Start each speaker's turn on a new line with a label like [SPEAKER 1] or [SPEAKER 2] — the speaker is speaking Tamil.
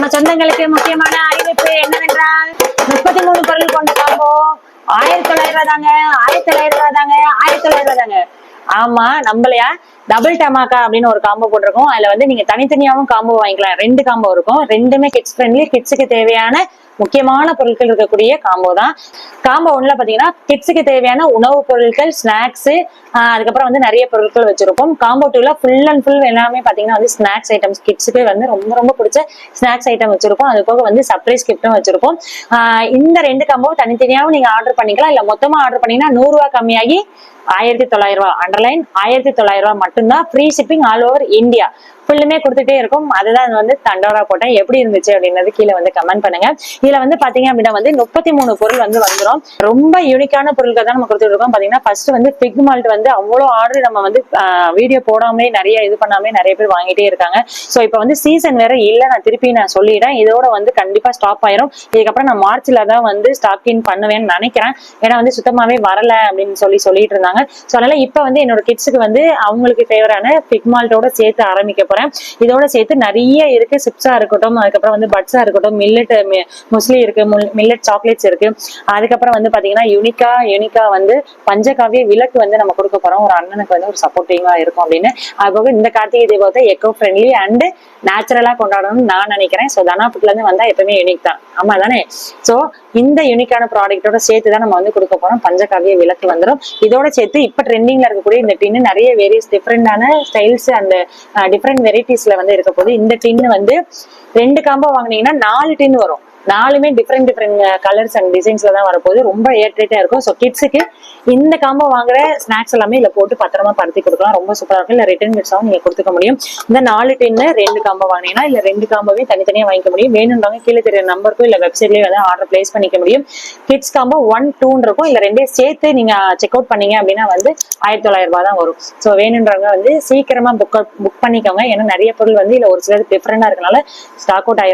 [SPEAKER 1] நம்ம சொந்தங்களுக்கு முக்கியமான அறிவிப்பு என்னவென்றால் 33 பொருள் கொண்ட காம்போ 1900 தாங்க. 1900 தாங்க. 1900 தாங்க. ஆமா நம்மளையா டபுள் டமாக்கா அப்படின்னு ஒரு காம்போ போட்டிருக்கோம். அதுல வந்து நீங்க தனித்தனியாவும் காம்போ வாங்கிக்கலாம். 2 காம்போ இருக்கும். ரெண்டுமே கிட்ஸ் ஃப்ரெண்ட்லி, கிட்ஸுக்கு தேவையான முக்கியமான பொருட்கள் இருக்கக்கூடிய காம்போ தான். காம்போ ஒண்ணுல பாத்தீங்கன்னா கிட்ஸுக்கு தேவையான உணவுப் பொருட்கள், ஸ்நாக்ஸ், அதுக்கப்புறம் வந்து நிறைய பொருட்கள் வச்சிருப்போம். காம்போ 2ல ஃபுல் அண்ட் ஃபுல் எல்லாமே பாத்தீங்கன்னா வந்து ஸ்நாக்ஸ் ஐட்டம்ஸ், கிட்ஸுக்கு வந்து ரொம்ப ரொம்ப பிடிச்ச ஸ்நாக்ஸ் ஐட்டம் வச்சிருப்போம். அது போக வந்து சர்ப்ரைஸ் கிஃப்ட்டும் வச்சிருப்போம். இந்த 2 காம்போ தனித்தனியாவும் நீங்க ஆர்டர் பண்ணிக்கலாம். இல்ல மொத்தமா ஆர்டர் பண்ணீங்கன்னா 100 ரூபாய் கம்மியாகி 1900 அண்டர்லைன் 1900 மட்டும்தான். Free shipping all over India. ஃபுல்லுமே கொடுத்துட்டே இருக்கும். அதுதான் வந்து தண்டோரா போட்டேன். எப்படி இருந்துச்சு அப்படின்றது கீழே வந்து கமெண்ட் பண்ணுங்க. இதுல வந்து பாத்தீங்க அப்படின்னா வந்து 33 பொருள் வந்து வந்துடும். ரொம்ப யூனிக்கான பொருட்கள் தான் நம்ம கொடுத்துட்டு இருக்கோம். பாத்தீங்கன்னா ஃபர்ஸ்ட் வந்து பிக் மால்ட் வந்து அவ்வளோ ஆர்டர் நம்ம வந்து வீடியோ போடாமலே நிறைய இது பண்ணாமே நிறைய பேர் வாங்கிட்டே இருக்காங்க. ஸோ இப்போ வந்து சீசன் வேற இல்லை. நான் திருப்பி சொல்லிடுறேன். இதோட வந்து கண்டிப்பா ஸ்டாப் ஆயிரும். இதுக்கப்புறம் நான் மார்ச்ல தான் வந்து ஸ்டாக் இன் பண்ணுவேன்னு நினைக்கிறேன். ஏன்னா வந்து சுத்தமாவே வரல அப்படின்னு சொல்லிட்டு இருந்தாங்க. ஸோ அதனால இப்ப வந்து என்னோட கிட்ஸுக்கு வந்து அவங்களுக்கு ஃபேவரான பிக் மால்ட்டோட சேர்த்து ஆரம்பிக்க போறேன். இதோட சேர்த்து நிறைய இருக்கு. சிப்ஸா இருக்கட்டும், அதுக்கப்புறம் வந்து பட்ஸா இருக்கட்டும், மில்லட் முஸ்லி இருக்கு, மில்லட் சாக்லேட்ஸ் இருக்கு. அதுக்கப்புறம் வந்து பாத்தீங்கன்னா யூனிக்கா வந்து பஞ்சகாவிய விளக்கு வந்து நம்ம கொடுக்க போறோம். ஒரு அண்ணனுக்கு வந்து ஒரு சப்போர்ட்டிங்கா இருக்கும் அப்படின்னு. அதுபோக இந்த கார்த்திகை தீபத்தை எக்கோ ஃப்ரெண்ட்லி அண்ட் நேச்சுரலா கொண்டாடணும்னு நான் நினைக்கிறேன். ஸோ தனாபுட்ல இருந்து வந்தா எப்பவுமே யூனிக் தான். ஆமா தானே? ஸோ இந்த யூனிக்கான ப்ராடக்டோட சேர்த்து தான் நம்ம வந்து கொடுக்க போறோம். பஞ்சகாவிய விளக்கு வந்துடும். இதோட சேர்த்து இப்ப ட்ரெண்டிங்ல இருக்கக்கூடிய இந்த டின்னு நிறைய வேரியஸ் டிஃப்ரெண்டான ஸ்டைல்ஸ் அண்ட் டிஃப்ரெண்ட் வெரைட்டிஸ்ல வந்து இருக்க போது. இந்த டின்னு வந்து 2 காம்போ வாங்கினீங்கன்னா 4 டின் வரும். 4மே டிஃப்ரெண்ட் கலர்ஸ் அண்ட் டிசைன்ஸ்ல தான் வரப்போகுது. ரொம்ப ஏர்டைட்டா இருக்கும். ஸோ கிட்ஸுக்கு இந்த காம்போ வாங்குற ஸ்நாக்ஸ் எல்லாமே இதுல போட்டு பத்திரமா படுத்தி கொடுக்கலாம். ரொம்ப சூப்பரா இருக்கும். இல்ல ரிட்டர்ன் கிட்ஸாவும் நீங்க கொடுத்துக்க முடியும். இந்த 4 டின்னு 2 காம்போ வாங்கினீங்கன்னா இல்ல 2 காம்போவே தனித்தனியா வாங்கிக்க முடியும். வேணும்ன்றவங்க கீழே தெரிய நம்பருக்கும் இல்ல வெப்சைட்லயே வந்து ஆர்டர் பிளேஸ் பண்ணிக்க முடியும். கிட்ஸ் காம்போ 1, 2 இருக்கும். இல்ல 2 சேர்த்து நீங்க செக் அவுட் பண்ணீங்க அப்படின்னா வந்து 1900 ரூபாய் தான் வரும். ஸோ வேணும்ன்றவங்க வந்து சீக்கிரமா புக் பண்ணிக்கோங்க. ஏன்னா நிறைய பொருள் வந்து இல்ல ஒரு சிலர் டிஃபரெண்டா இருக்கனால ஸ்டாக் அவுட் ஆயிரும்.